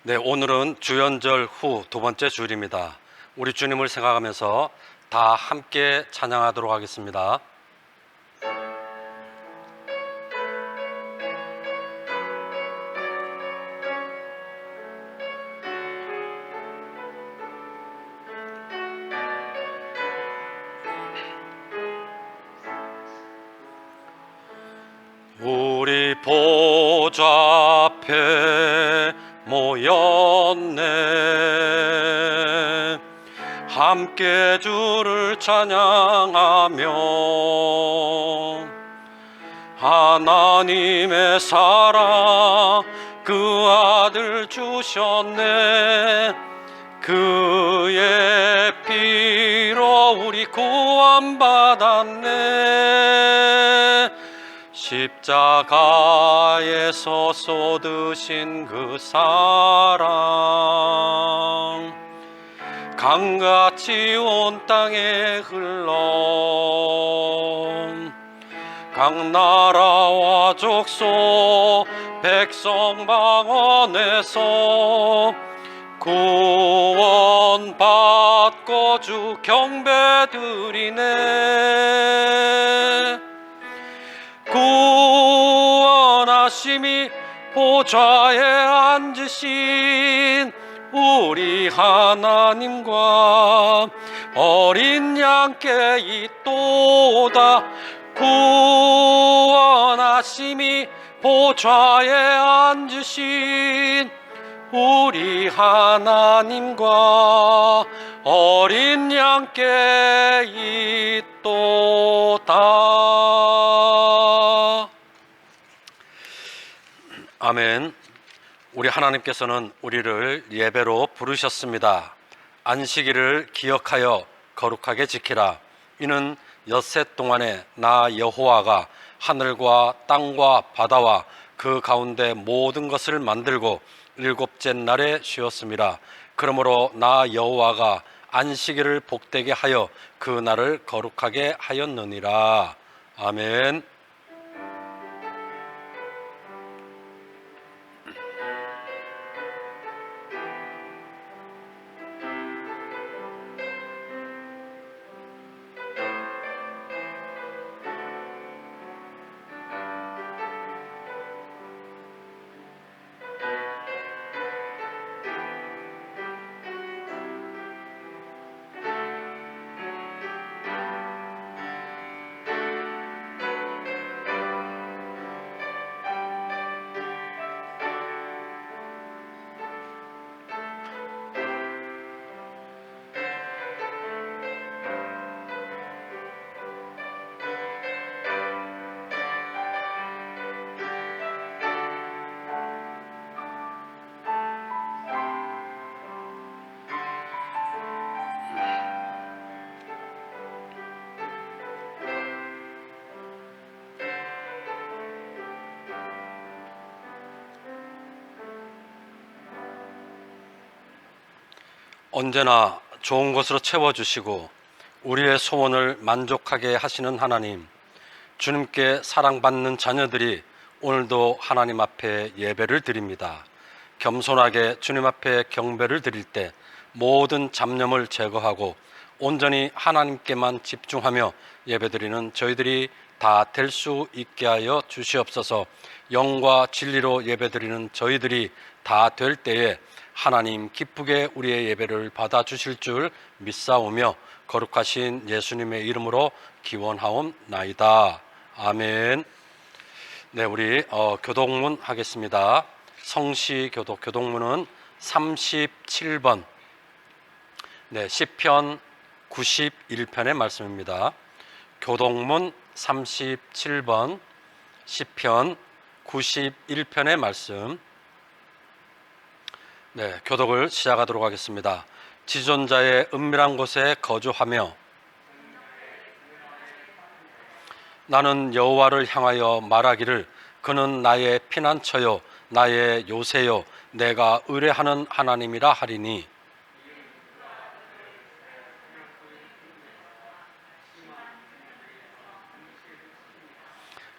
네, 오늘은 주연절 후 두 번째 주일입니다. 우리 주님을 생각하면서 다 함께 찬양하도록 하겠습니다. 우리 보좌 앞에 모였네. 함께 주를 찬양하며 하나님의 사랑 그 아들 주셨네. 그의 피로 우리 구원받았네. 십자가에서 쏟으신 그 사랑 강같이 온 땅에 흘러 각 나라와 족속 백성 방언에서 구원받고 주 경배드리네. 구원하심이 보좌에 앉으신 우리 하나님과 어린 양께 있도다. 구원하심이 보좌에 앉으신 우리 하나님과 어린 양께 있도다. 아멘. 우리 하나님께서는 우리를 예배로 부르셨습니다. 안식일을 기억하여 거룩하게 지키라. 이는 엿새 동안에 나 여호와가 하늘과 땅과 바다와 그 가운데 모든 것을 만들고 일곱째 날에 쉬었습니다. 그러므로 나 여호와가 안식일을 복되게 하여 그 날을 거룩하게 하였느니라. 아멘. 언제나 좋은 것으로 채워주시고 우리의 소원을 만족하게 하시는 하나님, 주님께 사랑받는 자녀들이 오늘도 하나님 앞에 예배를 드립니다. 겸손하게 주님 앞에 경배를 드릴 때 모든 잡념을 제거하고 온전히 하나님께만 집중하며 예배드리는 저희들이 다 될 수 있게 하여 주시옵소서. 영과 진리로 예배드리는 저희들이 다 될 때에 하나님 기쁘게 우리의 예배를 받아주실 줄 믿사오며 거룩하신 예수님의 이름으로 기원하옵나이다. 아멘. 네, 우리 교독문 하겠습니다. 성시교독 교독문은 37번 시편 91편의 말씀입니다. 교독문 37번 시편 91편의 말씀. 교독을 시작하도록 하겠습니다. 지존자의 은밀한 곳에 거주하며 나는 여호와를 향하여 말하기를 그는 나의 피난처요 나의 요새요 내가 의뢰하는 하나님이라 하리니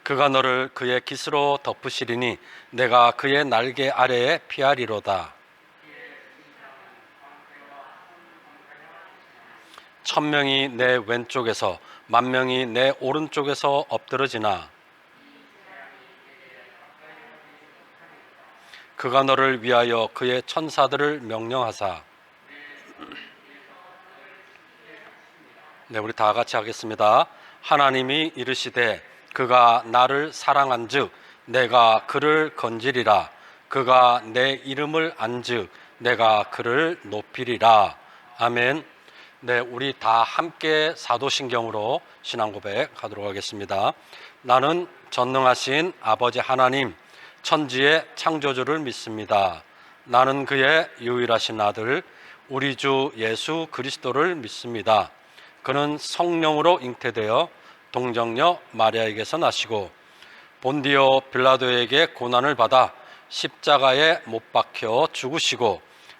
그가 너를 그의 깃으로 덮으시리니 내가 그의 날개 아래에 피하리로다. 천명이 내 왼쪽에서 만명이 내 오른쪽에서 엎드러지나 그가 너를 위하여 그의 천사들을 명령하사. 네, 우리 다 같이 하겠습니다. 하나님이 이르시되 그가 나를 사랑한즉 내가 그를 건지리라. 그가 내 이름을 안즉 내가 그를 높이리라. 아멘. 네, 우리 다 함께 사도신경으로 신앙 고백하도록 하겠습니다. 나는 전능하신 아버지 하나님, 천지의 창조주를 믿습니다. 나는 그의 유일하신 아들 우리 주 예수 그리스도를 믿습니다. 그는 성령으로 잉태되어 동정녀 마리아에게서 나시고 본디오 빌라도에게 고난을 받아 십자가에 못 박혀 죽으시고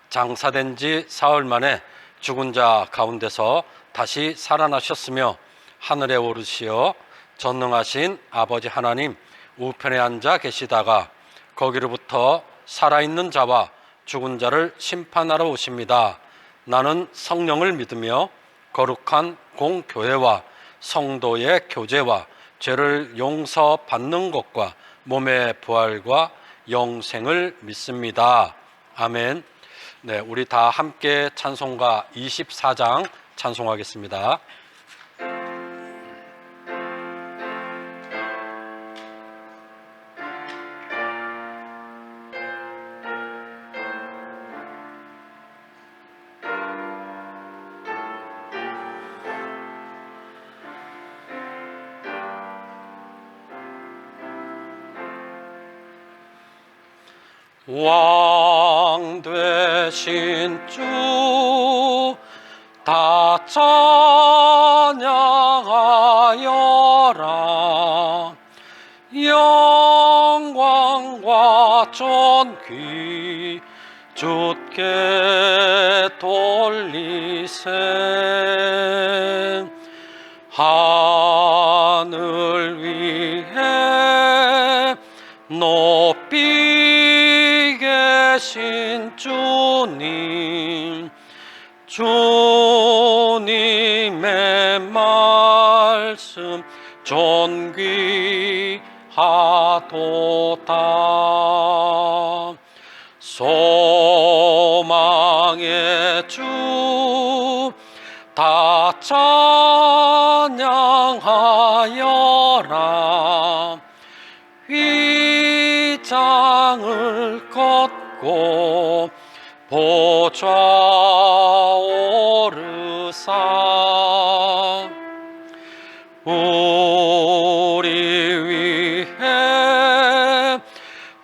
장사된 지 사흘 만에 죽은 자 가운데서 다시 살아나셨으며 하늘에 오르시어 전능하신 아버지 하나님 우편에 앉아 계시다가 거기로부터 살아있는 자와 죽은 자를 심판하러 오십니다. 나는 성령을 믿으며 거룩한 공교회와 성도의 교제와 죄를 용서받는 것과 몸의 부활과 영생을 믿습니다. 아멘. 네, 우리 다 함께 찬송가 24장 찬송하겠습니다. 왕 되신 주 다 찬양하여라. 영광과 존귀 주께 돌리세. 하늘 위에 높이 계신 주님, 주님의 말씀 존귀하도다. 소망의 주 다 찬양하여라. 휘장을 걷고 보좌 오르사 우리 위해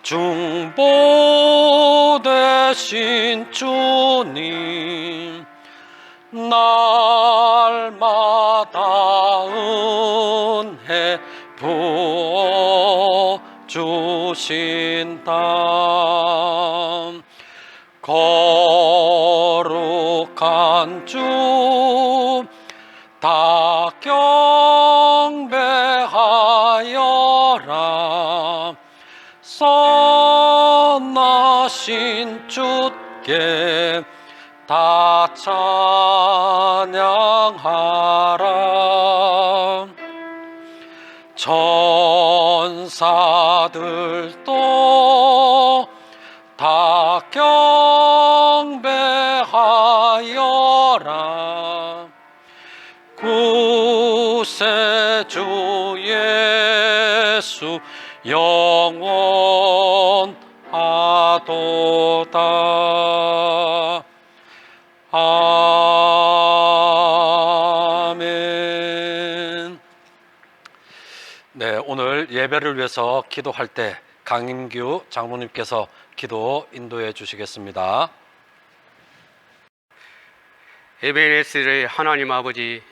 중보 되신 주님, 날마다 은혜 부어 주신다. 거룩한 주 다 경배하여라. 선하신 주께 다 찬양하라. 천사들도 다 경배하여라. 구세주 예수 영원하도다. 아멘. 네, 오늘 예배를 위해서 기도할 때 강인규 장로님께서 기도 인도해 주시겠습니다. 에베네스의 하나님 아버지,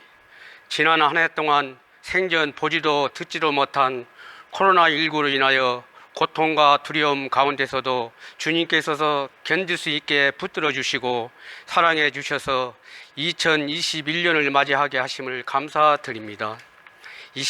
지난 한 해 동안 생전 보지도 듣지도 못한 코로나19로 인하여 고통과 두려움 가운데서도 주님께서 견딜 수 있게 붙들어 주시고 사랑해 주셔서 2021년을 맞이하게 하심을 감사드립니다. 이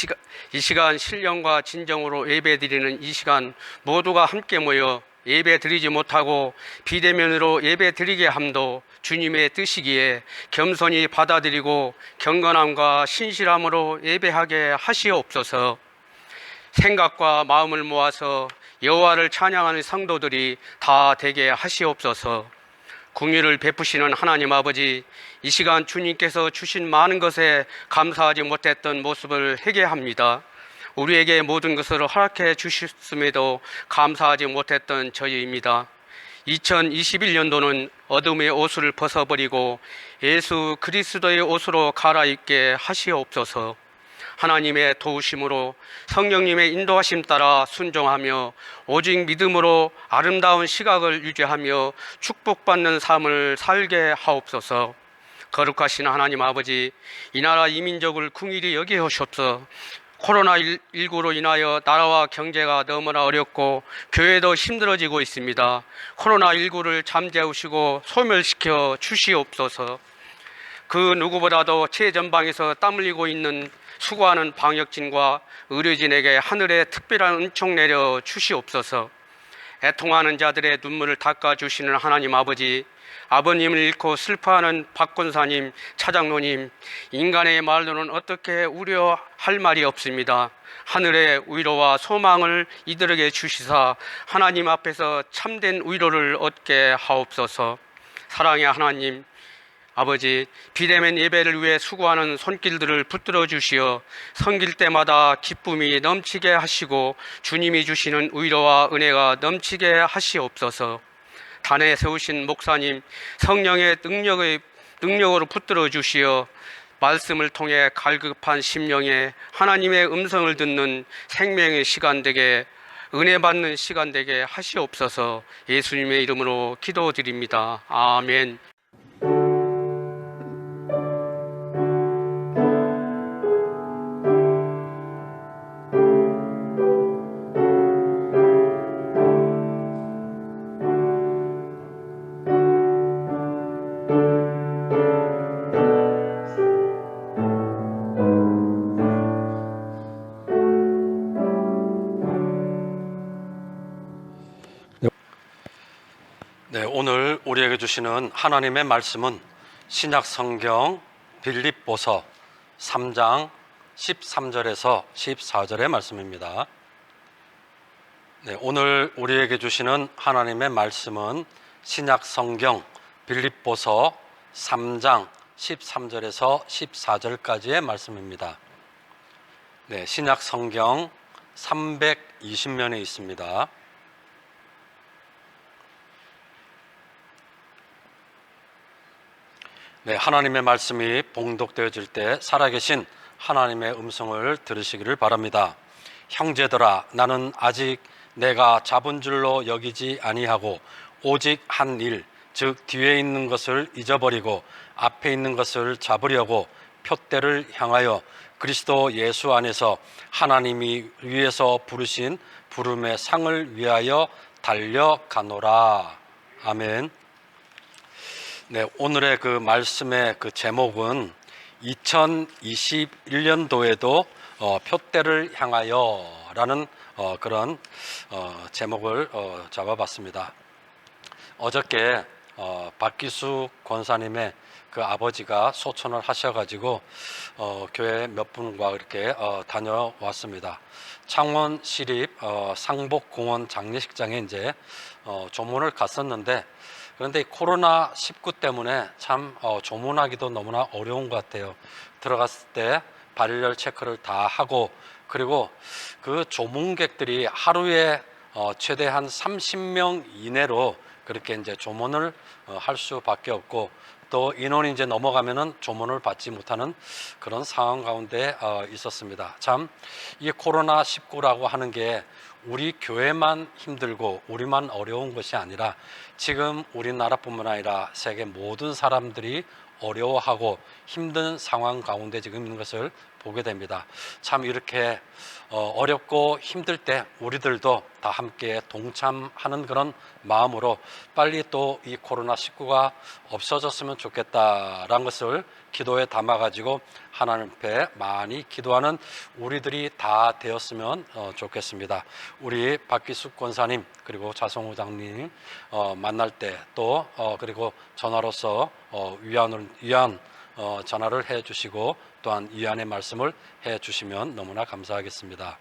시간 신령과 진정으로 예배드리는 이 시간 모두가 함께 모여 예배 드리지 못하고 비대면으로 예배 드리게 함도 주님의 뜻이기에 겸손히 받아들이고 경건함과 신실함으로 예배하게 하시옵소서. 생각과 마음을 모아서 여호와를 찬양하는 성도들이 다 되게 하시옵소서. 긍휼을 베푸시는 하나님 아버지, 이 시간 주님께서 주신 많은 것에 감사하지 못했던 모습을 회개합니다. 우리에게 모든 것을 허락해 주셨음에도 감사하지 못했던 저희입니다. 2021년도는 어둠의 옷을 벗어버리고 예수 그리스도의 옷으로 갈아입게 하시옵소서. 하나님의 도우심으로 성령님의 인도하심 따라 순종하며 오직 믿음으로 아름다운 시각을 유지하며 축복받는 삶을 살게 하옵소서. 거룩하신 하나님 아버지, 이 나라 이민족을 긍휼히 여기옵소서. 코로나19로 인하여 나라와 경제가 너무나 어렵고 교회도 힘들어지고 있습니다. 코로나19를 잠재우시고 소멸시켜 주시옵소서. 그 누구보다도 최전방에서 땀 흘리고 있는 수고하는 방역진과 의료진에게 하늘의 특별한 은총 내려 주시옵소서. 애통하는 자들의 눈물을 닦아주시는 하나님 아버지, 아버님을 잃고 슬퍼하는 박권사님, 차장로님, 인간의 말로는 어떻게 우려할 말이 없습니다. 하늘의 위로와 소망을 이들에게 주시사 하나님 앞에서 참된 위로를 얻게 하옵소서. 사랑의 하나님 아버지, 비대면 예배를 위해 수고하는 손길들을 붙들어 주시어 섬길 때마다 기쁨이 넘치게 하시고 주님이 주시는 위로와 은혜가 넘치게 하시옵소서. 단에 세우신 목사님, 성령의 능력으로 붙들어 주시어 말씀을 통해 갈급한 심령에 하나님의 음성을 듣는 생명의 시간 되게, 은혜 받는 시간 되게 하시옵소서. 예수님의 이름으로 기도드립니다. 아멘. 네, 오늘 우리에게 주시는 하나님의 말씀은 신약 성경 빌립보서 3장 13절에서 14절의 말씀입니다. 네, 오늘 우리에게 주시는 하나님의 말씀은 신약 성경 빌립보서 3장 13절에서 14절까지의 말씀입니다. 네, 신약 성경 320면에 있습니다. 네, 하나님의 말씀이 봉독되어질 때 살아계신 하나님의 음성을 들으시기를 바랍니다. 형제들아, 나는 아직 내가 잡은 줄로 여기지 아니하고 오직 한 일, 즉 뒤에 있는 것을 잊어버리고 앞에 있는 것을 잡으려고 표대를 향하여 그리스도 예수 안에서 하나님이 위에서 부르신 부름의 상을 위하여 달려가노라. 아멘. 네, 오늘의 그 말씀의 그 제목은 2021년도에도 표대를 향하여라는 그런 제목을 잡아봤습니다. 어저께 박기수 권사님의 그 아버지가 소천을 하셔가지고 교회 몇 분과 이렇게 다녀왔습니다. 창원 시립 상복공원 장례식장에 이제 조문을 갔었는데, 그런데 코로나19 때문에 참 조문하기도 너무나 어려운 것 같아요. 들어갔을 때 발열 체크를 다 하고, 그리고 그 조문객들이 하루에 최대한 30명 이내로 그렇게 이제 조문을 할 수밖에 없고, 또 인원이 이제 넘어가면은 조문을 받지 못하는 그런 상황 가운데 있었습니다. 참 이 코로나19라고 하는 게 우리 교회만 힘들고 우리만 어려운 것이 아니라 지금 우리나라뿐만 아니라 세계 모든 사람들이 어려워하고 힘든 상황 가운데 지금 있는 것을 보게 됩니다. 참 이렇게 어렵고 힘들 때 우리들도 다 함께 동참하는 그런 마음으로 빨리 또 이 코로나19가 없어졌으면 좋겠다라는 것을 기도에 담아가지고 하나님 앞에 많이 기도하는 우리들이 다 되었으면 좋겠습니다. 우리 박기숙 권사님 그리고 자성우 장님 만날 때 또 그리고 전화로서 위안 전화를 해주시고 또한 위안의 말씀을 해주시면 너무나 감사하겠습니다.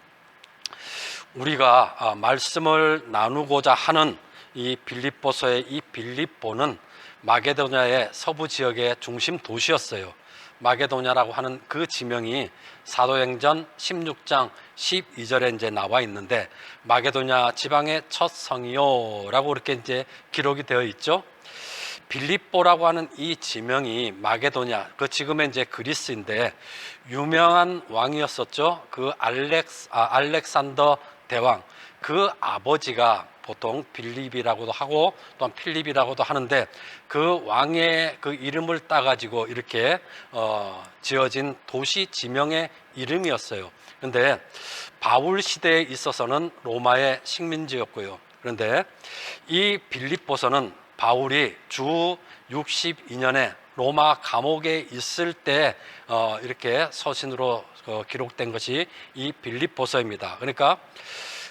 우리가 말씀을 나누고자 하는 이 빌립보서의 이 빌립보는 마게도냐의 서부 지역의 중심 도시였어요. 마게도냐라고 하는 그 지명이 사도행전 16장 12절에 이제 나와 있는데 마게도냐 지방의 첫 성이요라고 그렇게 이제 기록이 되어 있죠. 빌립보라고 하는 이 지명이 마게도냐, 그 지금의 이제 그리스인데 유명한 왕이었었죠. 그 알렉산더 대왕, 그 아버지가 보통 빌립이라고도 하고 또한 필립이라고도 하는데 그 왕의 그 이름을 따가지고 이렇게 지어진 도시 지명의 이름이었어요. 그런데 바울 시대에 있어서는 로마의 식민지였고요. 그런데 이 빌립보서는 바울이 주 62년에 로마 감옥에 있을 때 이렇게 서신으로 기록된 것이 이 빌립보서입니다. 그러니까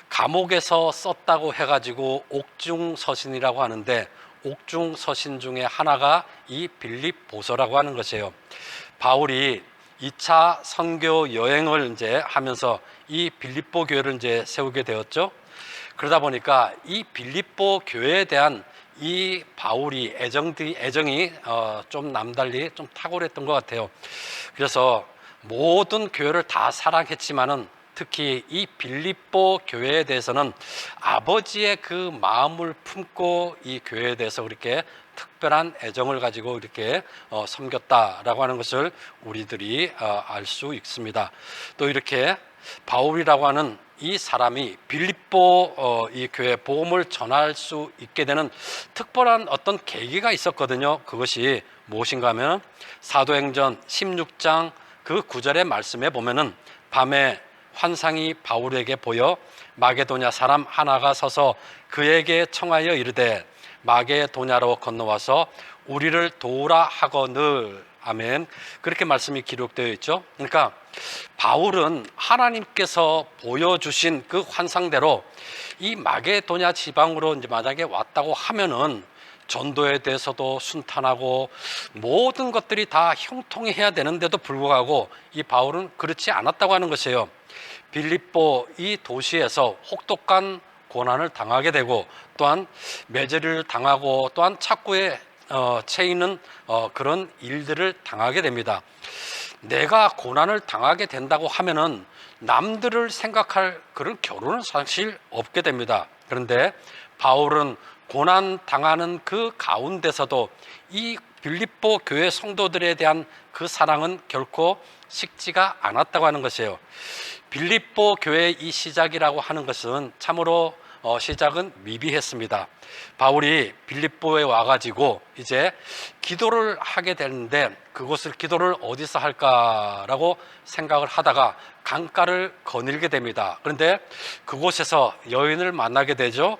감옥에서 썼다고 해가지고 옥중서신이라고 하는데 옥중서신 중에 하나가 이 빌립보서라고 하는 것이에요. 바울이 2차 선교 여행을 이제 하면서 이 빌립보 교회를 이제 세우게 되었죠. 그러다 보니까 이 빌립보 교회에 대한 이 바울이 애정이 좀 남달리 좀 탁월했던 것 같아요. 그래서 모든 교회를 다 사랑했지만은 특히 이 빌립보 교회에 대해서는 아버지의 그 마음을 품고 이 교회에 대해서 그렇게 특별한 애정을 가지고 이렇게 섬겼다라고 하는 것을 우리들이 알 수 있습니다. 또 이렇게 바울이라고 하는 이 사람이 빌립보 이 교회 복음을 전할 수 있게 되는 특별한 어떤 계기가 있었거든요. 그것이 무엇인가 하면 사도행전 16장 그 9절의 말씀에 보면은 밤에 환상이 바울에게 보여 마게도냐 사람 하나가 서서 그에게 청하여 이르되 마게도냐로 건너와서 우리를 도우라 하거늘. 아멘. 그렇게 말씀이 기록되어 있죠. 그러니까 바울은 하나님께서 보여주신 그 환상대로 이 마게도냐 지방으로 이제 만약에 왔다고 하면은 전도에 대해서도 순탄하고 모든 것들이 다 형통해야 되는데도 불구하고 이 바울은 그렇지 않았다고 하는 것이에요. 빌립보 이 도시에서 혹독한 고난을 당하게 되고 또한 매제를 당하고 또한 착고에 채이는 그런 일들을 당하게 됩니다. 내가 고난을 당하게 된다고 하면은 남들을 생각할 그런 겨루는 사실 없게 됩니다. 그런데 바울은 고난 당하는 그 가운데서도 이 빌립보 교회 성도들에 대한 그 사랑은 결코 식지가 않았다고 하는 것이에요. 빌립보 교회의 이 시작이라고 하는 것은 참으로 시작은 미비했습니다. 바울이 빌립보에 와가지고 이제 기도를 하게 되는데 그곳을 기도를 어디서 할까라고 생각을 하다가 강가를 거닐게 됩니다. 그런데 그곳에서 여인을 만나게 되죠.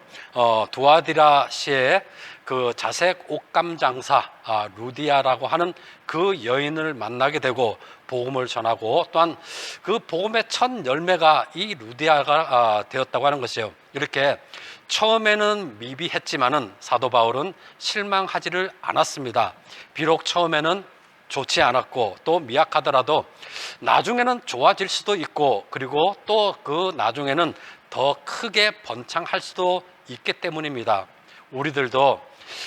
두아디라시의 그 자색 옷감 장사 루디아라고 하는 그 여인을 만나게 되고 복음을 전하고 또한 그 복음의 첫 열매가 이 루디아가 되었다고 하는 것이에요. 이렇게 처음에는 미비했지만은 사도 바울은 실망하지를 않았습니다. 비록 처음에는 좋지 않았고 또 미약하더라도 나중에는 좋아질 수도 있고 그리고 또 그 나중에는 더 크게 번창할 수도 있기 때문입니다. 우리들도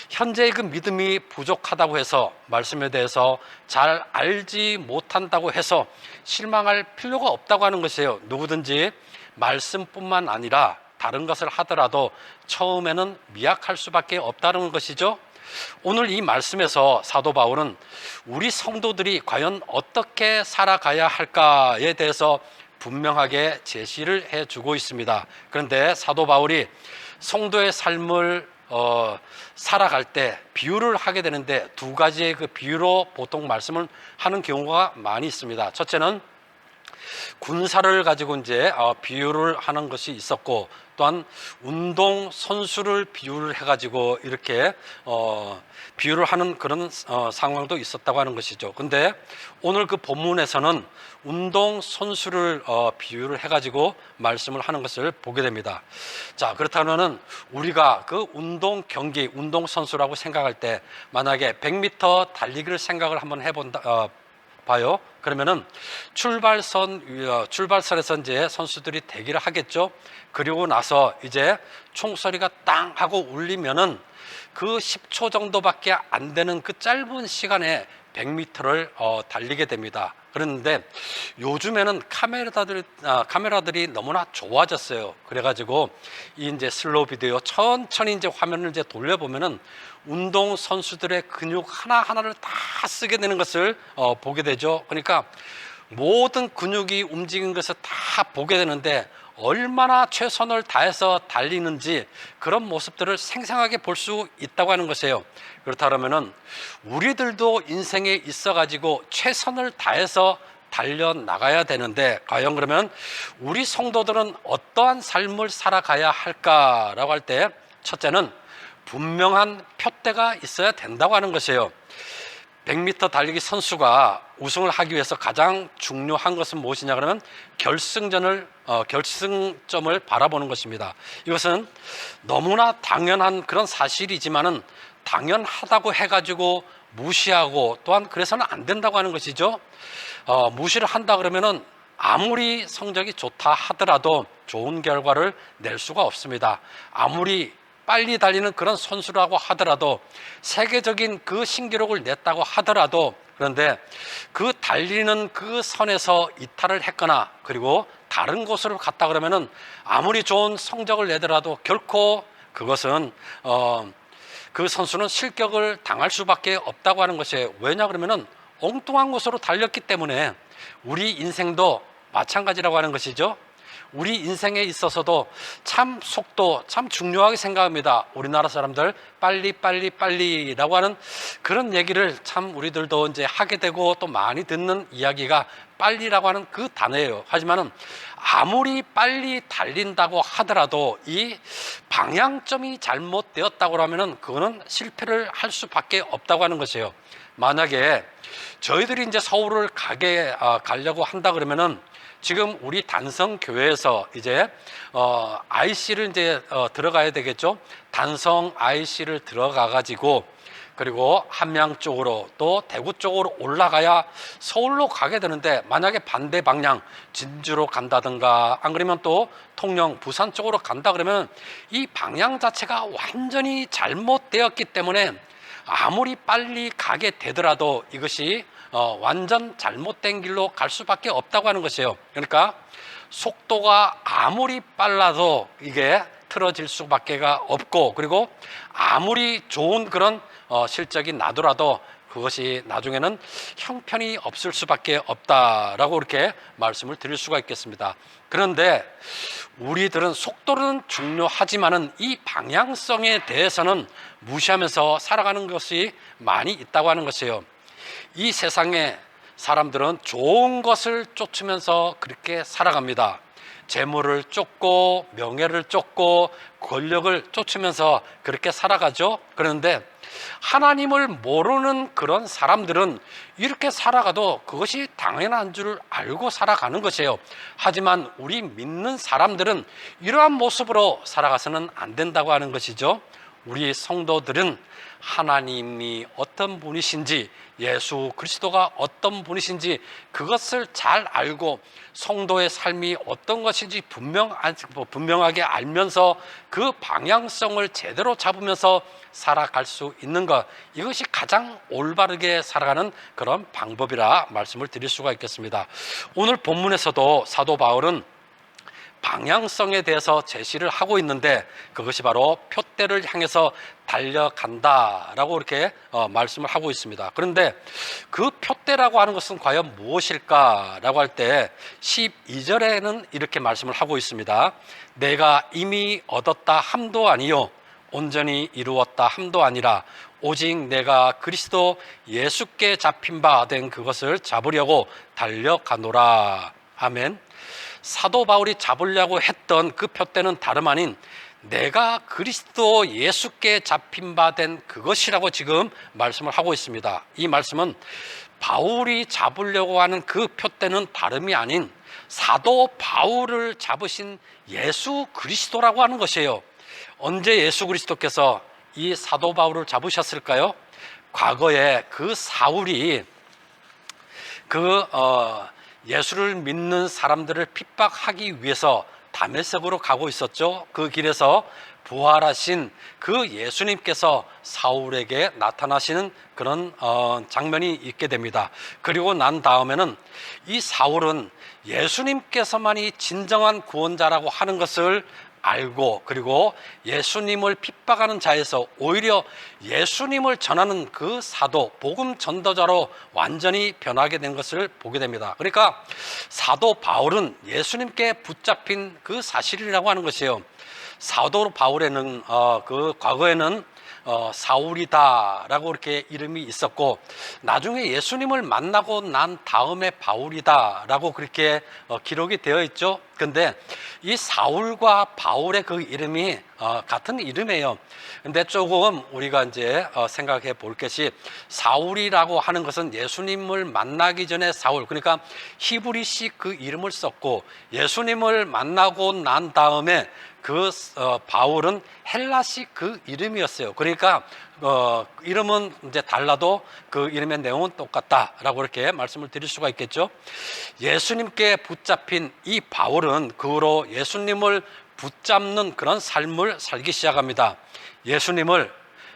현재의 그 믿음이 부족하다고 해서 말씀에 대해서 잘 알지 못한다고 해서 실망할 필요가 없다고 하는 것이에요. 누구든지 말씀뿐만 아니라 다른 것을 하더라도 처음에는 미약할 수밖에 없다는 것이죠. 오늘 이 말씀에서 사도 바울은 우리 성도들이 과연 어떻게 살아가야 할까에 대해서 분명하게 제시를 해주고 있습니다. 그런데 사도 바울이 성도의 삶을 살아갈 때 비유를 하게 되는데 두 가지의 그 비유로 보통 말씀을 하는 경우가 많이 있습니다. 첫째는 군사를 가지고 이제 비유를 하는 것이 있었고, 또한 운동 선수를 비유를 해가지고 이렇게 비유를 하는 그런 상황도 있었다고 하는 것이죠. 근데 오늘 그 본문에서는 운동 선수를 비유를 해가지고 말씀을 하는 것을 보게 됩니다. 자, 그렇다면은 우리가 그 운동 경기, 운동 선수라고 생각할 때 만약에 100m 달리기를 생각을 한번 해본다. 봐요. 그러면은 출발선에서 이제 선수들이 대기를 하겠죠. 그리고 나서 이제 총소리가 땅 하고 울리면은 그 10초 정도밖에 안 되는 그 짧은 시간에 100m를 달리게 됩니다. 그런데 요즘에는 카메라들이 너무나 좋아졌어요. 그래가지고 이 이제 슬로우 비디오 천천히 이제 화면을 이제 돌려보면은 운동 선수들의 근육 하나하나를 다 쓰게 되는 것을 보게 되죠. 그러니까 모든 근육이 움직이는 것을 다 보게 되는데 얼마나 최선을 다해서 달리는지 그런 모습들을 생생하게 볼 수 있다고 하는 것이에요. 그렇다면은 우리들도 인생에 있어 가지고 최선을 다해서 달려 나가야 되는데, 과연 그러면 우리 성도들은 어떠한 삶을 살아가야 할까라고 할 때, 첫째는 분명한 표대가 있어야 된다고 하는 것이에요. 100m 달리기 선수가 우승을 하기 위해서 가장 중요한 것은 무엇이냐 그러면 결승점을 바라보는 것입니다. 이것은 너무나 당연한 그런 사실이지만은 당연하다고 해가지고 무시하고, 또한 그래서는 안 된다고 하는 것이죠. 무시를 한다 그러면은 아무리 성적이 좋다 하더라도 좋은 결과를 낼 수가 없습니다. 아무리 빨리 달리는 그런 선수라고 하더라도, 세계적인 그 신기록을 냈다고 하더라도, 그런데 그 달리는 그 선에서 이탈을 했거나 그리고 다른 곳으로 갔다 그러면은 아무리 좋은 성적을 내더라도 결코 그것은 그 선수는 실격을 당할 수밖에 없다고 하는 것이에요. 왜냐 그러면은 엉뚱한 곳으로 달렸기 때문에. 우리 인생도 마찬가지라고 하는 것이죠. 우리 인생에 있어서도 참 속도 참 중요하게 생각합니다. 우리나라 사람들 빨리라고 하는 그런 얘기를 참 우리들도 이제 하게 되고 또 많이 듣는 이야기가 빨리라고 하는 그 단어예요. 하지만은 아무리 빨리 달린다고 하더라도 이 방향점이 잘못되었다고 하면은 그거는 실패를 할 수밖에 없다고 하는 것이에요. 만약에 저희들이 이제 서울을 가려고 한다 그러면은 지금 우리 단성 교회에서 이제 IC를 이제 들어가야 되겠죠. 단성 IC를 들어가 가지고 그리고 함양 쪽으로 또 대구 쪽으로 올라가야 서울로 가게 되는데, 만약에 반대 방향 진주로 간다든가 안 그러면 또 통영 부산 쪽으로 간다 그러면 이 방향 자체가 완전히 잘못되었기 때문에 아무리 빨리 가게 되더라도 이것이 완전 잘못된 길로 갈 수밖에 없다고 하는 것이에요. 그러니까 속도가 아무리 빨라도 이게 틀어질 수밖에 없고, 그리고 아무리 좋은 그런 실적이 나더라도 그것이 나중에는 형편이 없을 수밖에 없다라고 이렇게 말씀을 드릴 수가 있겠습니다. 그런데 우리들은 속도는 중요하지만은 이 방향성에 대해서는 무시하면서 살아가는 것이 많이 있다고 하는 것이에요. 이 세상에 사람들은 좋은 것을 쫓으면서 그렇게 살아갑니다. 재물을 쫓고 명예를 쫓고 권력을 쫓으면서 그렇게 살아가죠. 그런데 하나님을 모르는 그런 사람들은 이렇게 살아가도 그것이 당연한 줄 알고 살아가는 것이에요. 하지만 우리 믿는 사람들은 이러한 모습으로 살아가서는 안 된다고 하는 것이죠. 우리 성도들은 하나님이 어떤 분이신지, 예수 그리스도가 어떤 분이신지 그것을 잘 알고 성도의 삶이 어떤 것인지 분명하게 알면서 그 방향성을 제대로 잡으면서 살아갈 수 있는 것, 이것이 가장 올바르게 살아가는 그런 방법이라 말씀을 드릴 수가 있겠습니다. 오늘 본문에서도 사도 바울은 방향성에 대해서 제시를 하고 있는데 그것이 바로 표대를 향해서 달려간다라고 이렇게 말씀을 하고 있습니다. 그런데 그 표대라고 하는 것은 과연 무엇일까라고 할 때 12절에는 이렇게 말씀을 하고 있습니다. 내가 이미 얻었다 함도 아니요 온전히 이루었다 함도 아니라 오직 내가 그리스도 예수께 잡힌 바 된 그것을 잡으려고 달려가노라. 아멘. 사도 바울이 잡으려고 했던 그 표대는 다름 아닌 내가 그리스도 예수께 잡힌 바 된 그것이라고 지금 말씀을 하고 있습니다. 이 말씀은 바울이 잡으려고 하는 그 표대는 다름이 아닌 사도 바울을 잡으신 예수 그리스도라고 하는 것이에요. 언제 예수 그리스도께서 이 사도 바울을 잡으셨을까요? 과거에 그 사울이 예수를 믿는 사람들을 핍박하기 위해서 다메섹으로 가고 있었죠. 그 길에서 부활하신 그 예수님께서 사울에게 나타나시는 그런 장면이 있게 됩니다. 그리고 난 다음에는 이 사울은 예수님께서만이 진정한 구원자라고 하는 것을 알고, 그리고 예수님을 핍박하는 자에서 오히려 예수님을 전하는 그 사도, 복음 전도자로 완전히 변하게 된 것을 보게 됩니다. 그러니까 사도 바울은 예수님께 붙잡힌 그 사실이라고 하는 것이에요. 사도 바울에는 그 과거에는 사울이다라고 이렇게 이름이 있었고, 나중에 예수님을 만나고 난 다음에 바울이다라고 그렇게 기록이 되어 있죠. 근데 이 사울과 바울의 그 이름이 같은 이름이에요. 근데 조금 우리가 이제 생각해 볼 것이, 사울이라고 하는 것은 예수님을 만나기 전에 사울, 그러니까 히브리식 그 이름을 썼고, 예수님을 만나고 난 다음에 그 바울은 헬라식 그 이름이었어요. 그러니까 이름은 이제 달라도 그 이름의 내용은 똑같다라고 이렇게 말씀을 드릴 수가 있겠죠. 예수님께 붙잡힌 이 바울은 그 후로 예수님을 붙잡는 그런 삶을 살기 시작합니다. 예수님을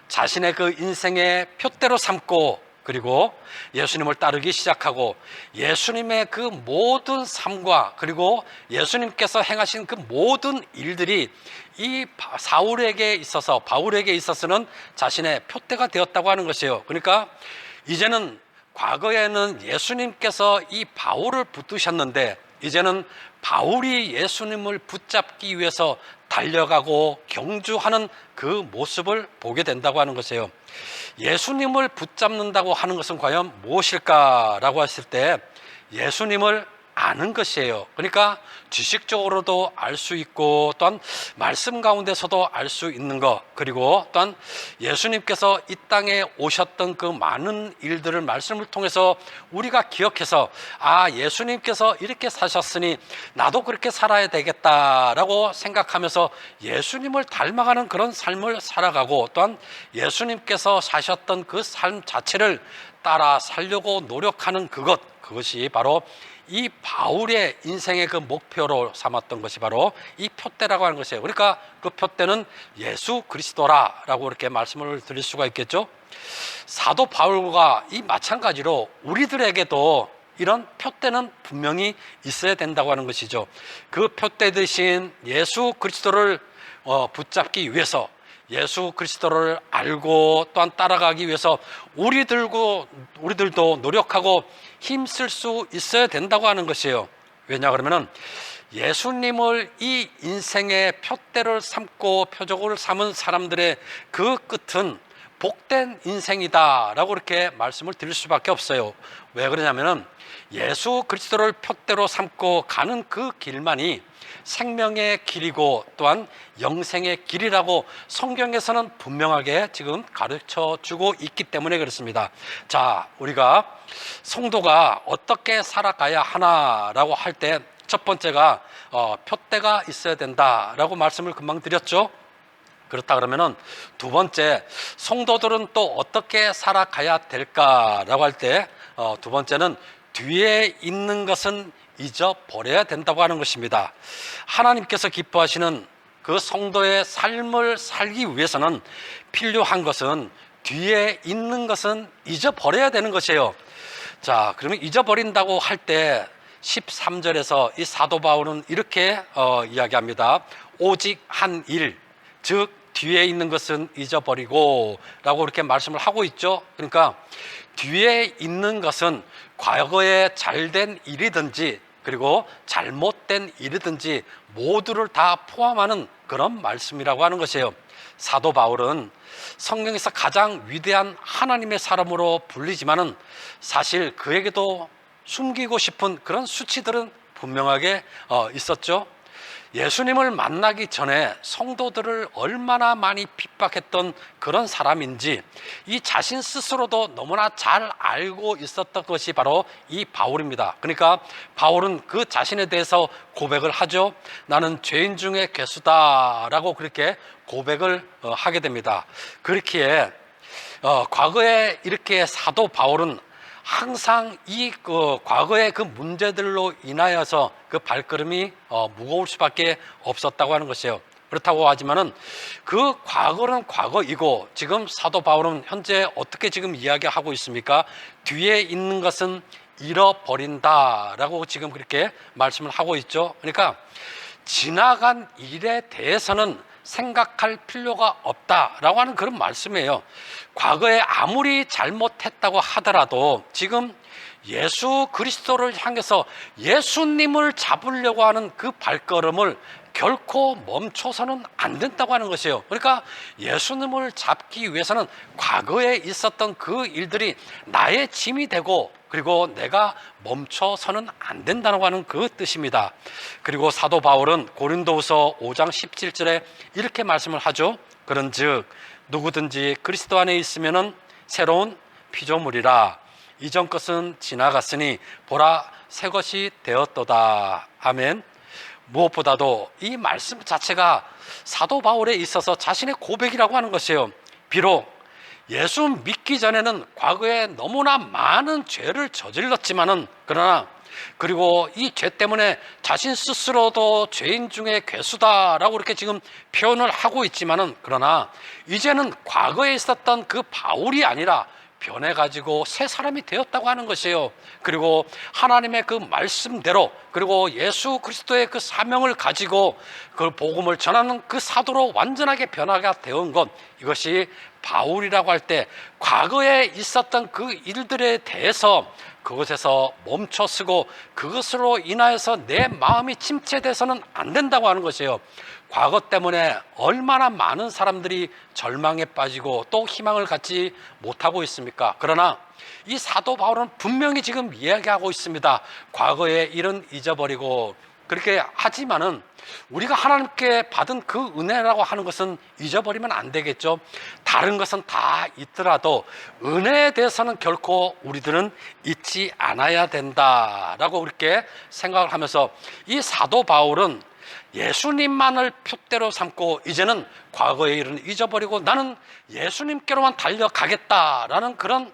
자신의 그 인생의 표대로 삼고, 그리고 예수님을 따르기 시작하고, 예수님의 그 모든 삶과 그리고 예수님께서 행하신 그 모든 일들이 이 사울에게 있어서, 바울에게 있어서는 자신의 표대가 되었다고 하는 것이에요. 그러니까 이제는, 과거에는 예수님께서 이 바울을 붙드셨는데 이제는 바울이 예수님을 붙잡기 위해서 달려가고 경주하는 그 모습을 보게 된다고 하는 것이에요. 예수님을 붙잡는다고 하는 것은 과연 무엇일까라고 했을 때, 예수님을 아는 것이에요. 그러니까 지식적으로도 알 수 있고, 또한 말씀 가운데서도 알 수 있는 것, 그리고 또한 예수님께서 이 땅에 오셨던 그 많은 일들을 말씀을 통해서 우리가 기억해서, 예수님께서 이렇게 사셨으니 나도 그렇게 살아야 되겠다라고 생각하면서 예수님을 닮아가는 그런 삶을 살아가고, 또한 예수님께서 사셨던 그 삶 자체를 따라 살려고 노력하는 그것이 바로 이 바울의 인생의 그 목표로 삼았던 것이 바로 이 표대라고 하는 것이에요. 그러니까 그 표대는 예수 그리스도라라고 이렇게 말씀을 드릴 수가 있겠죠. 사도 바울과 이 마찬가지로 우리들에게도 이런 표대는 분명히 있어야 된다고 하는 것이죠. 그 표대 대신 예수 그리스도를 붙잡기 위해서, 예수 그리스도를 알고 또한 따라가기 위해서 우리들도 노력하고 힘쓸 수 있어야 된다고 하는 것이에요. 왜냐 그러면은 예수님을 이 인생의 표대를 삼고 표적을 삼은 사람들의 그 끝은 복된 인생이다라고 이렇게 말씀을 드릴 수밖에 없어요. 왜 그러냐면은 예수 그리스도를 표대로 삼고 가는 그 길만이 생명의 길이고 또한 영생의 길이라고 성경에서는 분명하게 지금 가르쳐 주고 있기 때문에 그렇습니다. 자, 우리가 성도가 어떻게 살아가야 하나라고 할 때 첫 번째가 표대가 있어야 된다라고 말씀을 금방 드렸죠. 그렇다 그러면은 두 번째, 성도들은 또 어떻게 살아가야 될까라고 할 때 두 번째는 뒤에 있는 것은 잊어버려야 된다고 하는 것입니다. 하나님께서 기뻐하시는 그 성도의 삶을 살기 위해서는 필요한 것은 뒤에 있는 것은 잊어버려야 되는 것이에요. 자, 그러면 잊어버린다고 할 때 13절에서 이 사도 바울은 이렇게 이야기합니다. 오직 한 일, 즉 뒤에 있는 것은 잊어버리고 라고 이렇게 말씀을 하고 있죠. 그러니까 뒤에 있는 것은 과거에 잘된 일이든지 그리고 잘못된 일이든지 모두를 다 포함하는 그런 말씀이라고 하는 것이에요. 사도 바울은 성경에서 가장 위대한 하나님의 사람으로 불리지만은 사실 그에게도 숨기고 싶은 그런 수치들은 분명하게 있었죠. 예수님을 만나기 전에 성도들을 얼마나 많이 핍박했던 그런 사람인지 이 자신 스스로도 너무나 잘 알고 있었던 것이 바로 이 바울입니다. 그러니까 바울은 그 자신에 대해서 고백을 하죠. 나는 죄인 중에 괴수다라고 그렇게 고백을 하게 됩니다. 그렇기에 과거에 이렇게 사도 바울은 항상 이 과거의 그 문제들로 인하여서 그 발걸음이 무거울 수밖에 없었다고 하는 것이에요. 그렇다고 하지만은 그 과거는 과거이고 지금 사도 바울은 현재 어떻게 지금 이야기하고 있습니까? 뒤에 있는 것은 잃어버린다라고 지금 그렇게 말씀을 하고 있죠. 그러니까 지나간 일에 대해서는 생각할 필요가 없다라고 하는 그런 말씀이에요. 과거에 아무리 잘못했다고 하더라도 지금 예수 그리스도를 향해서 예수님을 잡으려고 하는 그 발걸음을 결코 멈춰서는 안 된다고 하는 것이에요. 그러니까 예수님을 잡기 위해서는 과거에 있었던 그 일들이 나의 짐이 되고 그리고 내가 멈춰서는 안 된다고 하는 그 뜻입니다. 그리고 사도 바울은 고린도후서 5장 17절에 이렇게 말씀을 하죠. 그런즉 누구든지 그리스도 안에 있으면은 새로운 피조물이라 이전 것은 지나갔으니 보라 새 것이 되었도다. 아멘. 무엇보다도 이 말씀 자체가 사도 바울에 있어서 자신의 고백이라고 하는 것이에요. 비록 예수 믿기 전에는 과거에 너무나 많은 죄를 저질렀지만은 그러나 그리고 이 죄 때문에 자신 스스로도 죄인 중에 괴수다라고 이렇게 지금 표현을 하고 있지만은 그러나 이제는 과거에 있었던 그 바울이 아니라 변해가지고 새 사람이 되었다고 하는 것이에요. 그리고 하나님의 그 말씀대로 그리고 예수 그리스도의 그 사명을 가지고 그 복음을 전하는 그 사도로 완전하게 변화가 되온 것, 이것이 바울이라고 할 때 과거에 있었던 그 일들에 대해서 그것에서 멈춰서고 그것으로 인하여서 내 마음이 침체돼서는 안 된다고 하는 것이에요. 과거 때문에 얼마나 많은 사람들이 절망에 빠지고 또 희망을 갖지 못하고 있습니까? 그러나 이 사도 바울은 분명히 지금 이야기하고 있습니다. 과거의 일은 잊어버리고 그렇게 하지만은 우리가 하나님께 받은 그 은혜라고 하는 것은 잊어버리면 안 되겠죠. 다른 것은 다 있더라도 은혜에 대해서는 결코 우리들은 잊지 않아야 된다라고 그렇게 생각을 하면서 이 사도 바울은 예수님만을 표대로 삼고 이제는 과거의 일은 잊어버리고 나는 예수님께로만 달려가겠다라는 그런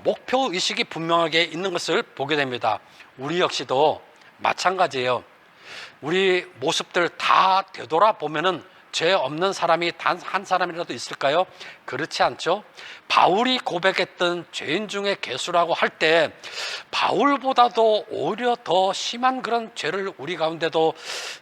목표의식이 분명하게 있는 것을 보게 됩니다. 우리 역시도 마찬가지예요. 우리 모습들 다 되돌아보면은 죄 없는 사람이 단 한 사람이라도 있을까요? 그렇지 않죠. 바울이 고백했던 죄인 중에 괴수라고 할 때 바울보다도 오히려 더 심한 그런 죄를 우리 가운데도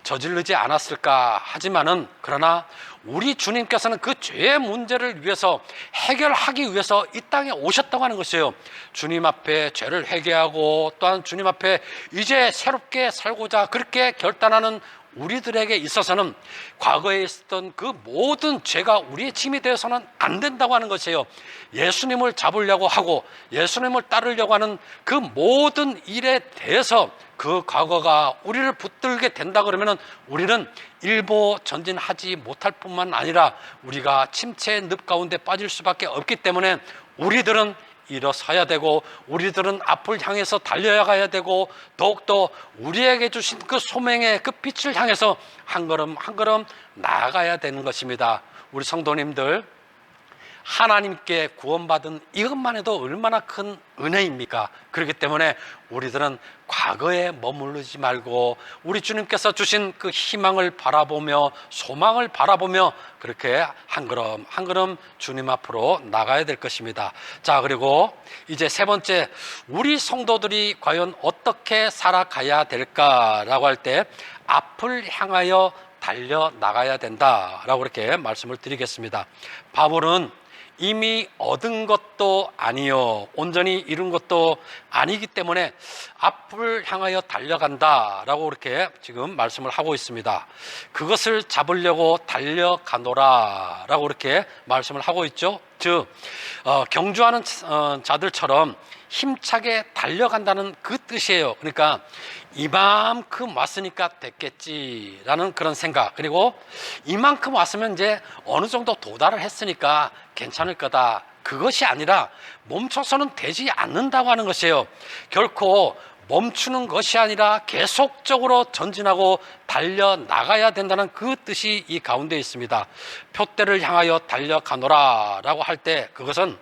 저지르지 않았을까 하지만은 그러나 우리 주님께서는 그 죄의 문제를 위해서 해결하기 위해서 이 땅에 오셨다고 하는 것이에요. 주님 앞에 죄를 회개하고 또한 주님 앞에 이제 새롭게 살고자 그렇게 결단하는 우리들에게 있어서는 과거에 있었던 그 모든 죄가 우리의 짐이 되어서는 안 된다고 하는 것이에요. 예수님을 잡으려고 하고 예수님을 따르려고 하는 그 모든 일에 대해서 그 과거가 우리를 붙들게 된다 그러면은 우리는 일보 전진하지 못할 뿐만 아니라 우리가 침체의 늪 가운데 빠질 수밖에 없기 때문에 우리들은 일어서야 되고 우리들은 앞을 향해서 달려야 가야 되고 더욱더 우리에게 주신 그 소명의 그 빛을 향해서 한 걸음 한 걸음 나아가야 되는 것입니다. 우리 성도님들, 하나님께 구원받은 이것만 해도 얼마나 큰 은혜입니까? 그렇기 때문에 우리들은 과거에 머무르지 말고 우리 주님께서 주신 그 희망을 바라보며 소망을 바라보며 그렇게 한 걸음 한 걸음 주님 앞으로 나가야 될 것입니다. 자, 그리고 이제 세 번째, 우리 성도들이 과연 어떻게 살아가야 될까라고 할 때 앞을 향하여 달려나가야 된다라고 그렇게 말씀을 드리겠습니다. 바울은 이미 얻은 것도 아니요 온전히 이룬 것도 아니기 때문에 앞을 향하여 달려간다라고 그렇게 지금 말씀을 하고 있습니다. 그것을 잡으려고 달려가노라라고 그렇게 말씀을 하고 있죠. 즉 경주하는 자들처럼 힘차게 달려간다는 그 뜻이에요. 그러니까 이만큼 왔으니까 됐겠지라는 그런 생각, 그리고 이만큼 왔으면 이제 어느 정도 도달을 했으니까 괜찮을 거다, 그것이 아니라 멈춰서는 되지 않는다고 하는 것이에요. 결코 멈추는 것이 아니라 계속적으로 전진하고 달려나가야 된다는 그 뜻이 이 가운데 있습니다. 표대를 향하여 달려가노라 라고 할 때 그것은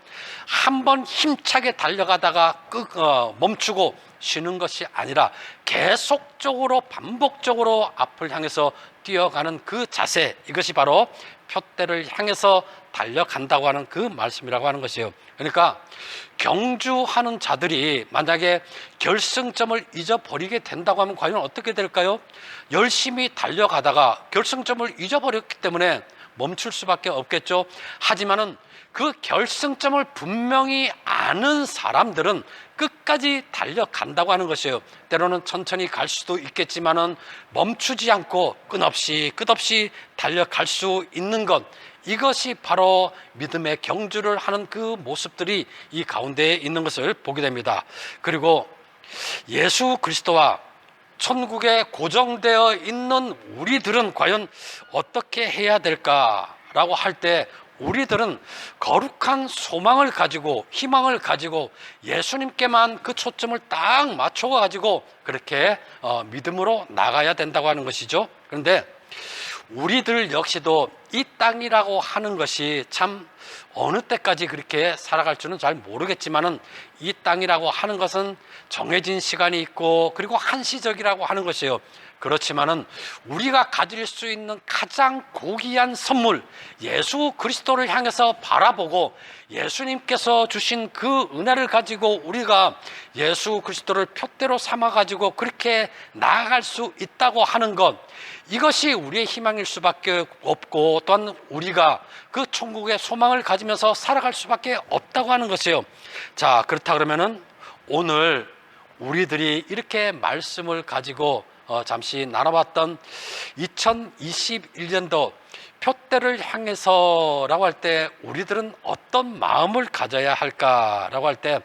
한번 힘차게 달려가다가 멈추고 쉬는 것이 아니라 계속적으로 반복적으로 앞을 향해서 뛰어가는 그 자세, 이것이 바로 표대를 향해서 달려간다고 하는 그 말씀이라고 하는 것이에요. 그러니까 경주하는 자들이 만약에 결승점을 잊어버리게 된다고 하면 과연 어떻게 될까요? 열심히 달려가다가 결승점을 잊어버렸기 때문에 멈출 수밖에 없겠죠. 하지만은 그 결승점을 분명히 아는 사람들은 끝까지 달려간다고 하는 것이에요. 때로는 천천히 갈 수도 있겠지만은 멈추지 않고 끝없이 달려갈 수 있는 것, 이것이 바로 믿음의 경주를 하는 그 모습들이 이 가운데에 있는 것을 보게 됩니다. 그리고 예수 그리스도와 천국에 고정되어 있는 우리들은 과연 어떻게 해야 될까라고 할 때 우리들은 거룩한 소망을 가지고 희망을 가지고 예수님께만 그 초점을 딱 맞춰 가지고 그렇게 믿음으로 나가야 된다고 하는 것이죠. 그런데 우리들 역시도 이 땅이라고 하는 것이 참 어느 때까지 그렇게 살아갈 줄은 잘 모르겠지만은 이 땅이라고 하는 것은 정해진 시간이 있고 그리고 한시적이라고 하는 것이에요. 그렇지만은 우리가 가질 수 있는 가장 고귀한 선물, 예수 그리스도를 향해서 바라보고 예수님께서 주신 그 은혜를 가지고 우리가 예수 그리스도를 표대로 삼아 가지고 그렇게 나아갈 수 있다고 하는 것, 이것이 우리의 희망일 수밖에 없고 또한 우리가 그 천국의 소망을 가지면서 살아갈 수밖에 없다고 하는 것이에요. 자, 그렇다 그러면은 오늘 우리들이 이렇게 말씀을 가지고 잠시 나눠봤던 2021년도 표대를 향해서라고 할 때 우리들은 어떤 마음을 가져야 할까라고 할 때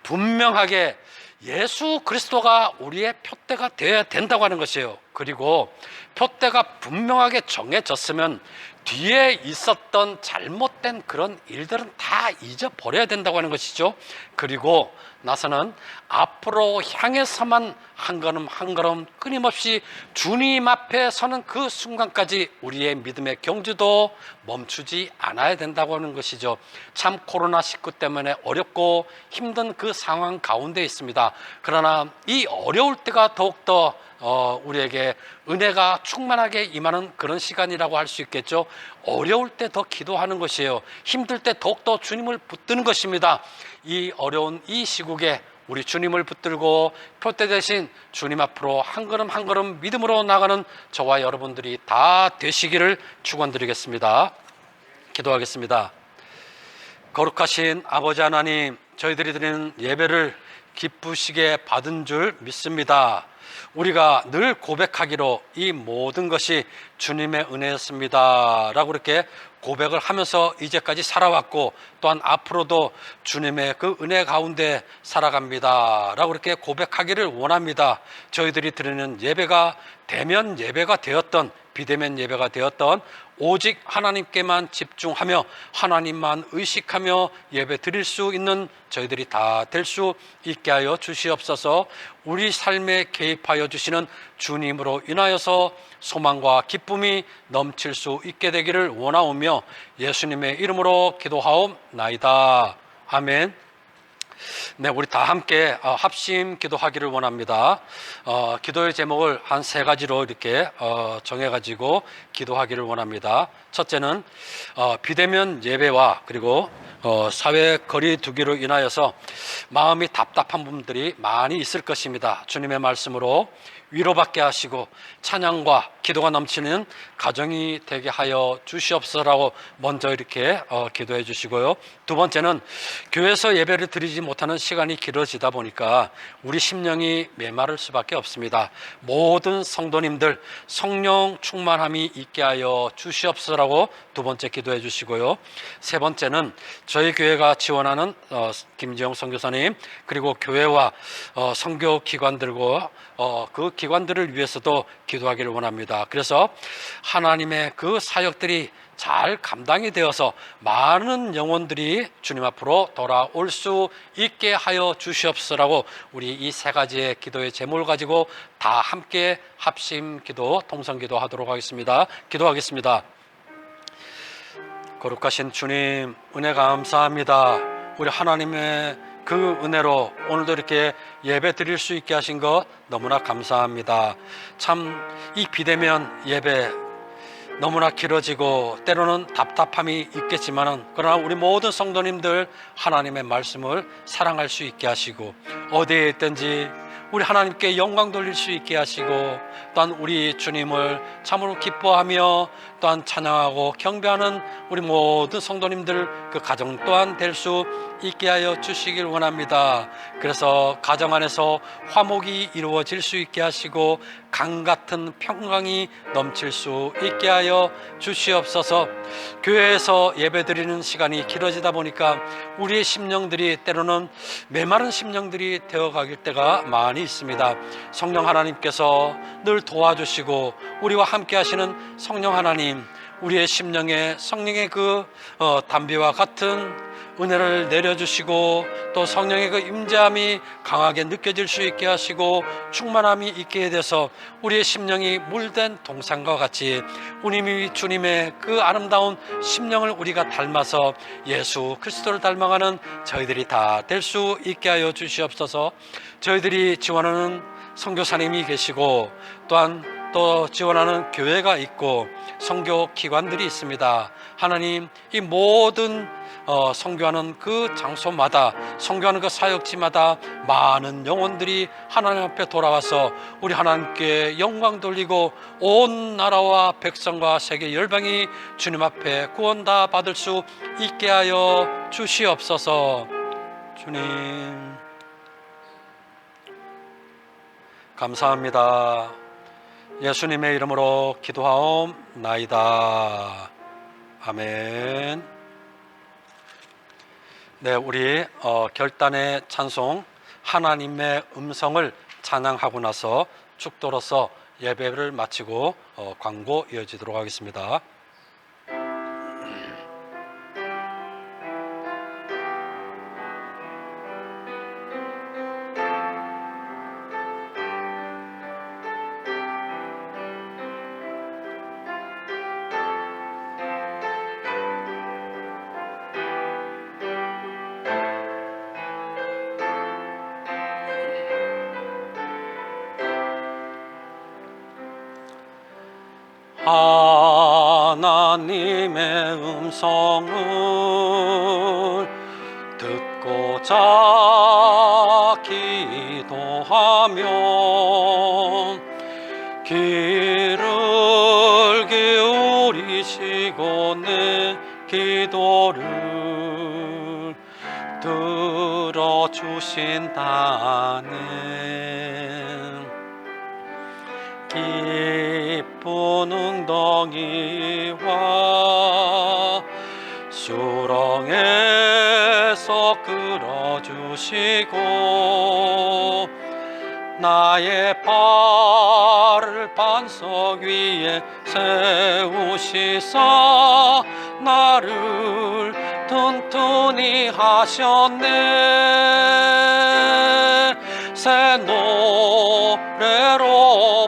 분명하게 예수 그리스도가 우리의 표대가 되어야 된다고 하는 것이에요. 그리고 표대가 분명하게 정해졌으면 뒤에 있었던 잘못된 그런 일들은 다 잊어버려야 된다고 하는 것이죠. 그리고 나서는 앞으로 향해서만 한 걸음 한 걸음 끊임없이 주님 앞에 서는 그 순간까지 우리의 믿음의 경주도 멈추지 않아야 된다고 하는 것이죠. 참 코로나19 때문에 어렵고 힘든 그 상황 가운데 있습니다. 그러나 이 어려울 때가 더욱더 우리에게 은혜가 충만하게 임하는 그런 시간이라고 할 수 있겠죠. 어려울 때 더 기도하는 것이에요. 힘들 때 더욱더 주님을 붙드는 것입니다. 이 어려운 이 시국에 우리 주님을 붙들고 표대 대신 주님 앞으로 한 걸음 한 걸음 믿음으로 나가는 저와 여러분들이 다 되시기를 축원드리겠습니다. 기도하겠습니다. 거룩하신 아버지 하나님, 저희들이 드리는 예배를 기쁘시게 받은 줄 믿습니다. 우리가 늘 고백하기로 이 모든 것이 주님의 은혜였습니다 라고 이렇게 고백을 하면서 이제까지 살아왔고 또한 앞으로도 주님의 그 은혜 가운데 살아갑니다 라고 이렇게 고백하기를 원합니다. 저희들이 드리는 예배가 대면 예배가 되었던 비대면 예배가 되었던 오직 하나님께만 집중하며 하나님만 의식하며 예배 드릴 수 있는 저희들이 다 될 수 있게 하여 주시옵소서. 우리 삶에 개입하여 주시는 주님으로 인하여서 소망과 기쁨이 넘칠 수 있게 되기를 원하오며 예수님의 이름으로 기도하옵나이다. 아멘. 네, 우리 다 함께 합심 기도하기를 원합니다. 기도의 제목을 한 세 가지로 이렇게 정해가지고 기도하기를 원합니다. 첫째는 비대면 예배와 그리고 사회 거리 두기로 인하여서 마음이 답답한 분들이 많이 있을 것입니다. 주님의 말씀으로 위로받게 하시고 찬양과 기도가 넘치는 가정이 되게 하여 주시옵소서라고 먼저 이렇게 기도해 주시고요. 두 번째는 교회에서 예배를 드리지 못하는 시간이 길어지다 보니까 우리 심령이 메마를 수밖에 없습니다. 모든 성도님들 성령 충만함이 있게 하여 주시옵소서라고 두 번째 기도해 주시고요. 세 번째는 저희 교회가 지원하는 김지영 선교사님, 그리고 교회와 선교 기관들과 그 기관들을 위해서도 기도하기를 원합니다. 그래서 하나님의 그 사역들이 잘 감당이 되어서 많은 영혼들이 주님 앞으로 돌아올 수 있게 하여 주시옵소서라고 우리 이 세 가지의 기도의 제목을 가지고 다 함께 합심 기도, 통성 기도 하도록 하겠습니다. 기도하겠습니다. 거룩하신 주님, 은혜 감사합니다. 우리 하나님의 그 은혜로 오늘도 이렇게 예배 드릴 수 있게 하신 것 너무나 감사합니다. 참 이 비대면 예배 너무나 길어지고 때로는 답답함이 있겠지만은, 그러나 우리 모든 성도님들 하나님의 말씀을 사랑할 수 있게 하시고 어디에 있든지 우리 하나님께 영광 돌릴 수 있게 하시고, 또한 우리 주님을 참으로 기뻐하며 또한 찬양하고 경배하는 우리 모든 성도님들 그 가정 또한 될 수 있게 하여 주시길 원합니다. 그래서 가정 안에서 화목이 이루어질 수 있게 하시고 강 같은 평강이 넘칠 수 있게 하여 주시옵소서. 교회에서 예배드리는 시간이 길어지다 보니까 우리의 심령들이 때로는 메마른 심령들이 되어가길 때가 많이 있습니다. 성령 하나님께서 늘 도와주시고 우리와 함께 하시는 성령 하나님, 우리의 심령에 성령의 그 담비와 같은 은혜를 내려주시고 또 성령의 그 임재함이 강하게 느껴질 수 있게 하시고 충만함이 있게 돼서 우리의 심령이 물된 동산과 같이 우리 주님의 그 아름다운 심령을 우리가 닮아서 예수 그리스도를 닮아가는 저희들이 다 될 수 있게 하여 주시옵소서. 저희들이 지원하는 선교사님이 계시고 또한 또 지원하는 교회가 있고 선교 기관들이 있습니다. 하나님, 이 모든 선교하는 그 장소마다, 선교하는 그 사역지마다 많은 영혼들이 하나님 앞에 돌아와서 우리 하나님께 영광 돌리고 온 나라와 백성과 세계 열방이 주님 앞에 구원 다 받을 수 있게 하여 주시옵소서. 주님 감사합니다. 예수님의 이름으로 기도하옵나이다. 아멘. 네, 우리 결단의 찬송 하나님의 음성을 찬양하고 나서 축도로서 예배를 마치고 광고 이어지도록 하겠습니다. 하나님의 음성을 듣고자 기도하면 귀를 기울이시고 내 기도를 들어주신다네. 깊은 웅덩이와 수렁에서 끌어주시고 나의 발을 반석 위에 세우시사 나를 튼튼히 하셨네. 새 노래로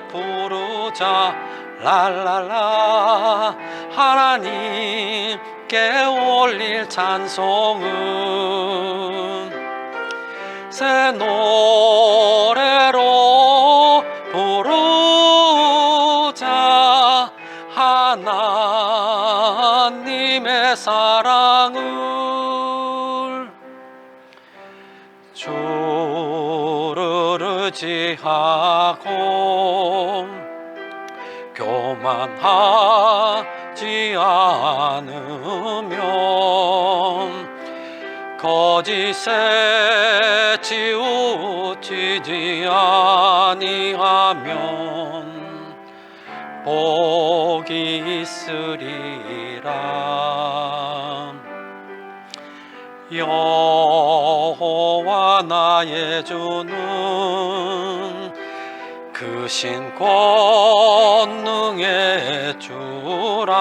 부르자 랄랄라. 하나님께 올릴 찬송은 새 노래로 부르자 하나님의 사랑을. 주르르 의지하고 교만하지 않으면 거짓에 치우치지 아니하면 복이 있으리라. 여호와 나의 주는 크신 권능의 주라.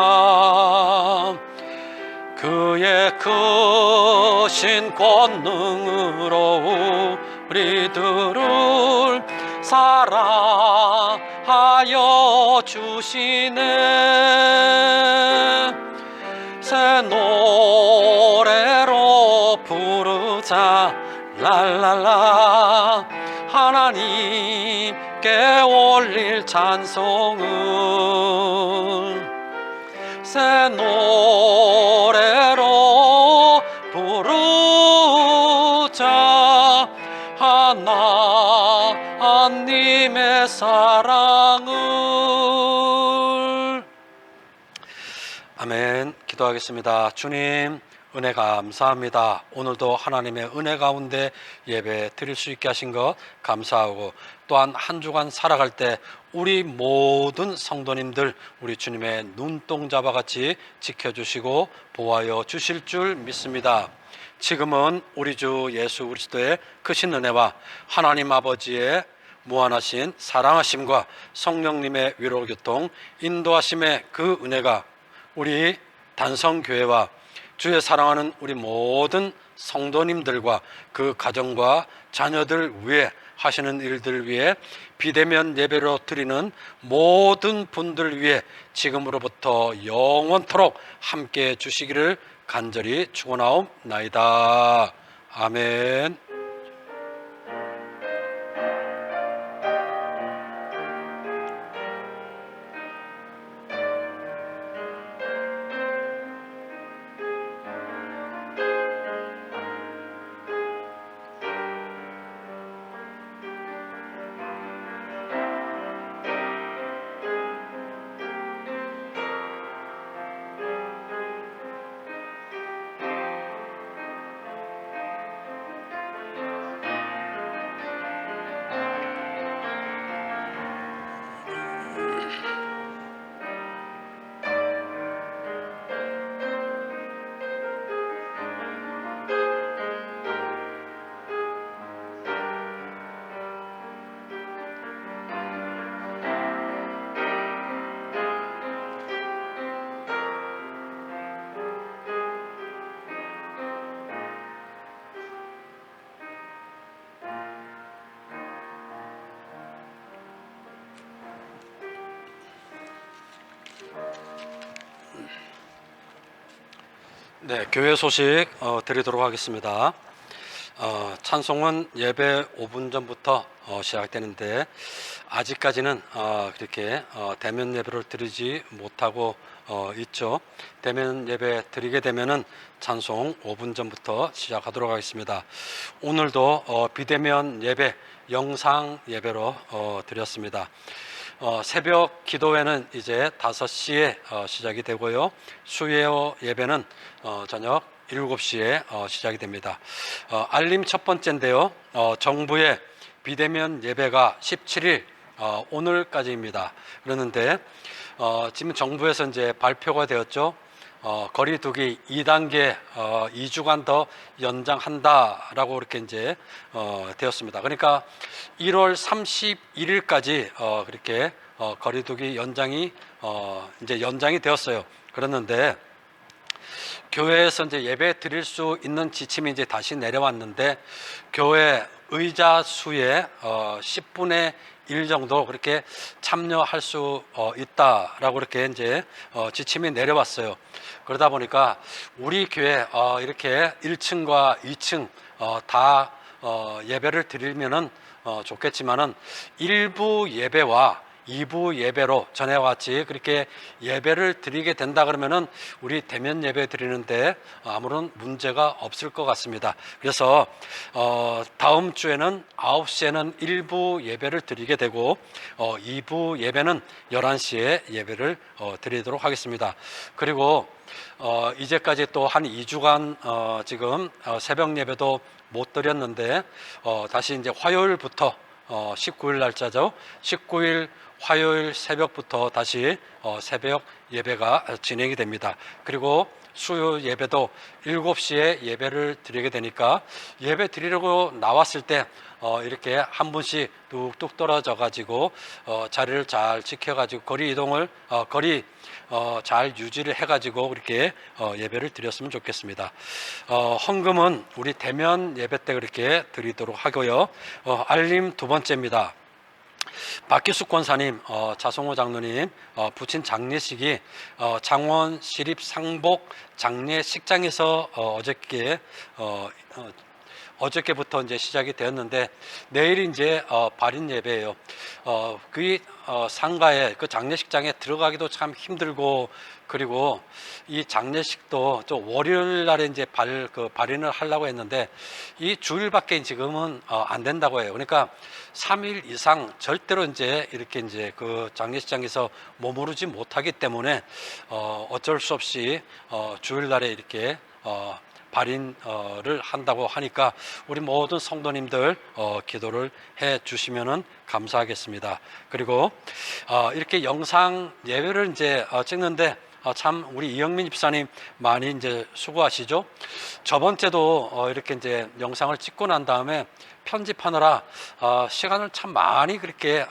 그의 크신 권능으로 우리들을 사랑하여 주시네. 새 노래로 부르자 랄랄라. 하나님께 올릴 찬송을 새 노래로 부르자 하나님의 사랑을. 아멘. 기도하겠습니다. 주님, 은혜 감사합니다. 오늘도 하나님의 은혜 가운데 예배 드릴 수 있게 하신 것 감사하고, 또한 한 주간 살아갈 때 우리 모든 성도님들 우리 주님의 눈동자와 같이 지켜주시고 보호하여 주실 줄 믿습니다. 지금은 우리 주 예수 그리스도의 크신 은혜와 하나님 아버지의 무한하신 사랑하심과 성령님의 위로교통 인도하심의 그 은혜가 우리 단성교회와 주의 사랑하는 우리 모든 성도님들과 그 가정과 자녀들 위해 하시는 일들 위해 비대면 예배로 드리는 모든 분들 위해 지금으로부터 영원토록 함께 주시기를 간절히 축원하옵나이다. 아멘. 네, 교회 소식 드리도록 하겠습니다. 찬송은 예배 5분 전부터 시작되는데 아직까지는 그렇게 대면 예배를 드리지 못하고 있죠. 대면 예배 드리게 되면은 찬송 5분 전부터 시작하도록 하겠습니다. 오늘도 비대면 예배, 영상 예배로 드렸습니다. 새벽 기도회는 이제 5시에 시작이 되고요. 수요 예배는 저녁 7시에 시작이 됩니다. 알림 첫 번째인데요. 정부의 비대면 예배가 17일 오늘까지입니다. 그러는데 지금 정부에서 이제 발표가 되었죠. 거리두기 2단계 2주간 더 연장한다라고 이렇게 이제 되었습니다. 그러니까 1월 31일까지 그렇게 거리두기 연장이 이제 연장이 되었어요. 그랬는데 교회에서 이제 예배 드릴 수 있는 지침이 이제 다시 내려왔는데 교회 의자 수의 10분의 1 정도 그렇게 참여할 수 있다라고 이렇게 이제 지침이 내려왔어요. 그러다 보니까 우리 교회 이렇게 1층과 2층 다 예배를 드리면은 좋겠지만은 일부 예배와 2부 예배로 전에와 같이 그렇게 예배를 드리게 된다 그러면은 우리 대면 예배 드리는데 아무런 문제가 없을 것 같습니다. 그래서 다음 주에는 9시에는 1부 예배를 드리게 되고 2부 예배는 11시에 예배를 드리도록 하겠습니다. 그리고 이제까지 또 한 2주간 지금 새벽 예배도 못 드렸는데 다시 이제 화요일부터 19일 날짜죠. 19일 화요일 새벽부터 다시 새벽 예배가 진행이 됩니다. 그리고 수요 예배도 7시에 예배를 드리게 되니까 예배 드리려고 나왔을 때 이렇게 한 분씩 뚝뚝 떨어져 가지고 자리를 잘 지켜 가지고 거리 이동을 잘 유지를 해 가지고 그렇게 예배를 드렸으면 좋겠습니다. 헌금은 우리 대면 예배 때 그렇게 드리도록 하고요. 알림 두 번째입니다. 박기숙 권사님, 자성호 장로님 부친 장례식이 장원 시립상복 장례식장에서 어저께부터 이제 시작이 되었는데 내일이 이제 발인 예배예요. 그 상가에 그 장례식장에 들어가기도 참 힘들고 그리고 이 장례식도 또 월요일 날에 이제 발인을 하려고 했는데 이 주일밖에 지금은 안 된다고 해요. 그러니까 3일 이상 절대로 이제 이렇게 이제 그 장례식장에서 머무르지 못하기 때문에 어쩔 수 없이 주일 날에 이렇게 발인을 한다고 하니까 우리 모든 성도님들 기도를 해 주시면은 감사하겠습니다. 그리고 이렇게 영상 예배를 이제 찍는데 참 우리 이영민 집사님 많이 이제 수고하시죠. 저번 주도 이렇게 이제 영상을 찍고 난 다음에 편집하느라 시간을 참 많이 그렇게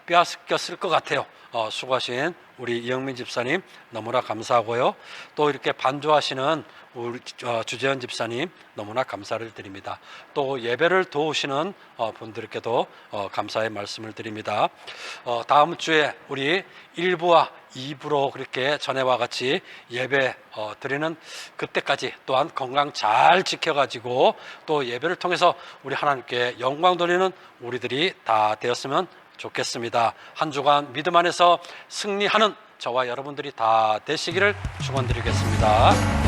빼앗겼을 것 같아요. 수고하신 우리 이영민 집사님 너무나 감사하고요. 또 이렇게 반주하시는 우리 주재현 집사님 너무나 감사를 드립니다. 또 예배를 도우시는 분들께도 감사의 말씀을 드립니다. 다음 주에 우리 1부와 2부로 그렇게 전에와 같이 예배 드리는 그때까지 또한 건강 잘 지켜가지고 또 예배를 통해서 우리 하나님께 영광 돌리는 우리들이 다 되었으면 좋겠습니다. 한 주간 믿음 안에서 승리하는 저와 여러분들이 다 되시기를 축원드리겠습니다.